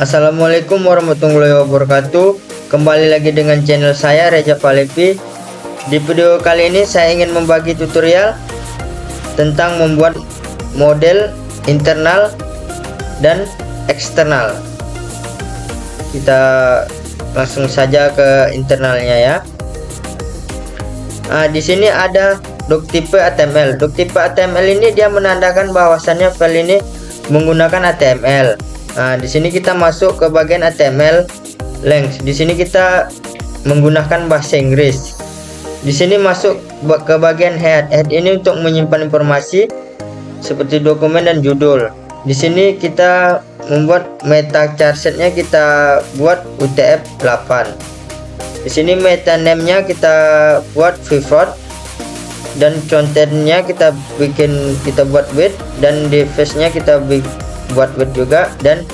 Assalamualaikum warahmatullahi wabarakatuh. Kembali lagi dengan channel saya Reza Palevi. Di video kali ini saya ingin membagi tutorial tentang membuat model internal dan eksternal. Kita langsung saja ke internalnya ya. Di sini ada doctype HTML. Doctype HTML ini dia menandakan bahwasannya file ini menggunakan HTML. Di sini kita masuk ke bagian HTML length. Di sini kita menggunakan bahasa Inggris. Di sini masuk ke bagian head. Head ini untuk menyimpan informasi seperti dokumen dan judul. Di sini kita membuat meta charsetnya, kita buat UTF-8. Di sini meta name-nya kita buat pivot, dan contentnya kita buat width, dan device-nya kita buat width juga, dan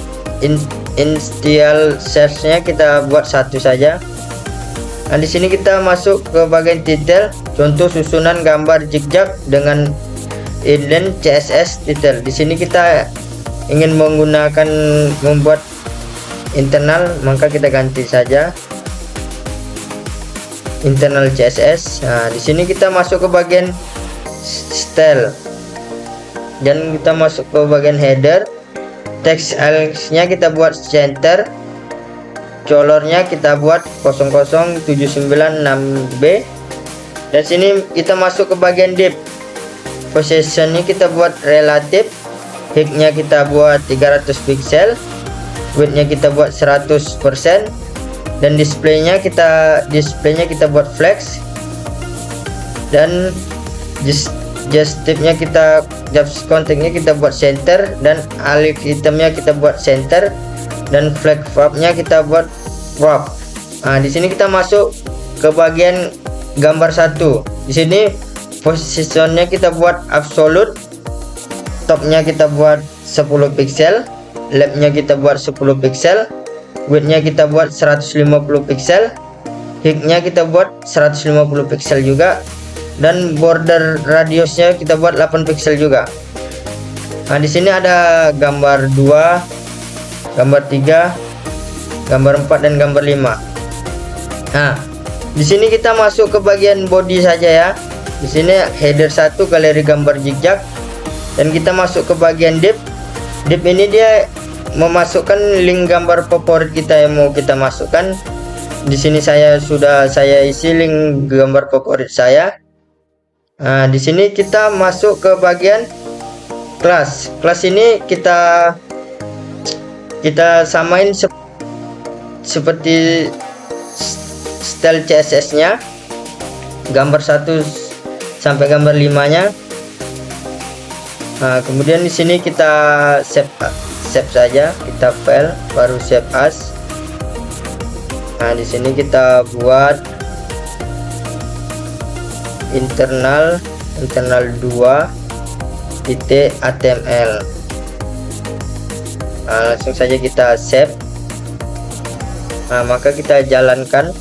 initial size-nya kita buat satu saja. Nah, di sini kita masuk ke bagian title, contoh susunan gambar zigzag dengan inline CSS title. Di sini kita ingin membuat internal, maka kita ganti saja internal CSS. Nah, di sini kita masuk ke bagian style, dan kita masuk ke bagian header. Text nya kita buat center, colornya kita buat 00796B, dan sini kita masuk ke bagian div. Positionnya kita buat relatif, height-nya kita buat 300 pixel, width-nya kita buat 100%, dan displaynya kita buat flex, dan justifnya kita konteknya kita buat center, dan alih itemnya kita buat center, dan flag wrap-nya kita buat wrap. Nah, di sini kita masuk ke bagian gambar satu. Di sini positionnya kita buat absolute, topnya kita buat 10 pixel, left-nya kita buat 10 pixel, width-nya kita buat 150 pixel, height-nya kita buat 150 pixel juga, dan border radiusnya kita buat 8 pixel juga. Nah, di sini ada gambar 2, gambar 3, gambar 4, dan gambar 5. Nah, di sini kita masuk ke bagian body saja ya. Di sini header 1 galeri gambar zigzag, dan kita masuk ke bagian div. Div ini dia memasukkan link gambar favorit kita yang mau kita masukkan. Di sini saya isi link gambar favorit saya. Nah, di sini kita masuk ke bagian kelas. Kelas ini kita samain seperti style CSS-nya, gambar 1 sampai gambar 5-nya. Nah, kemudian di sini kita save saja, kita file baru save as. Nah, di sini kita buat internal 2.html. Nah, langsung saja kita save. Nah, maka kita jalankan.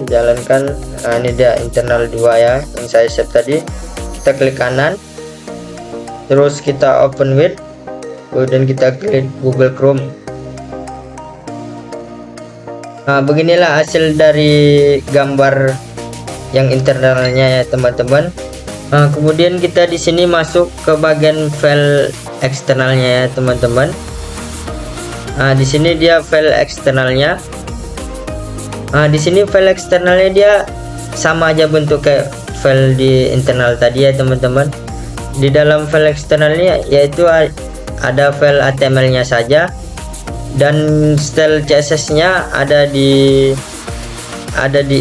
Nah, ini dia internal 2 ya yang saya save tadi. Kita klik kanan, terus kita open with, kemudian kita klik Google Chrome. Nah, beginilah hasil dari gambar yang internalnya ya teman-teman. Nah, kemudian kita di sini masuk ke bagian file eksternalnya ya teman-teman. Nah, di sini dia file eksternalnya. Nah, di sini file eksternalnya dia sama aja bentuk kayak file di internal tadi ya teman-teman. Di dalam file eksternalnya yaitu ada file HTML-nya saja, dan style CSS-nya ada di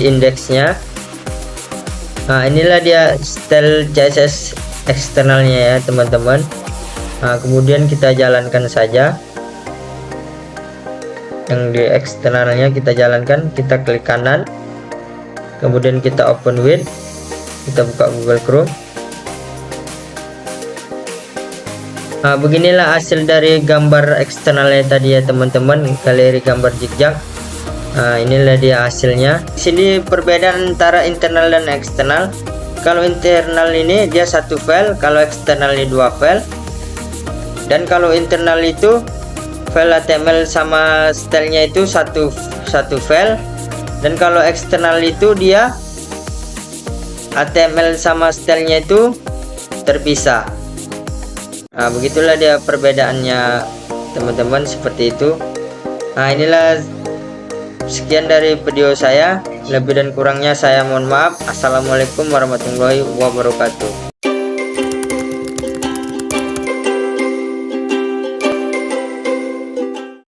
indeksnya. Nah, inilah dia style CSS eksternalnya ya teman-teman. Nah, kemudian kita jalankan saja. Yang di eksternalnya kita jalankan, kita klik kanan, kemudian kita open with, kita buka Google Chrome. Nah, beginilah hasil dari gambar eksternalnya tadi ya teman-teman, galeri gambar zigzag. Nah, inilah dia hasilnya. Di sini perbedaan antara internal dan eksternal. Kalau internal ini dia satu file, kalau eksternal ini dua file. Dan kalau internal itu file HTML sama stylenya itu satu file, dan kalau eksternal itu dia HTML sama stylenya itu terpisah. Nah, begitulah dia perbedaannya teman-teman, seperti itu. Nah, inilah sekian dari video saya, lebih dan kurangnya saya mohon maaf. Assalamualaikum warahmatullahi wabarakatuh.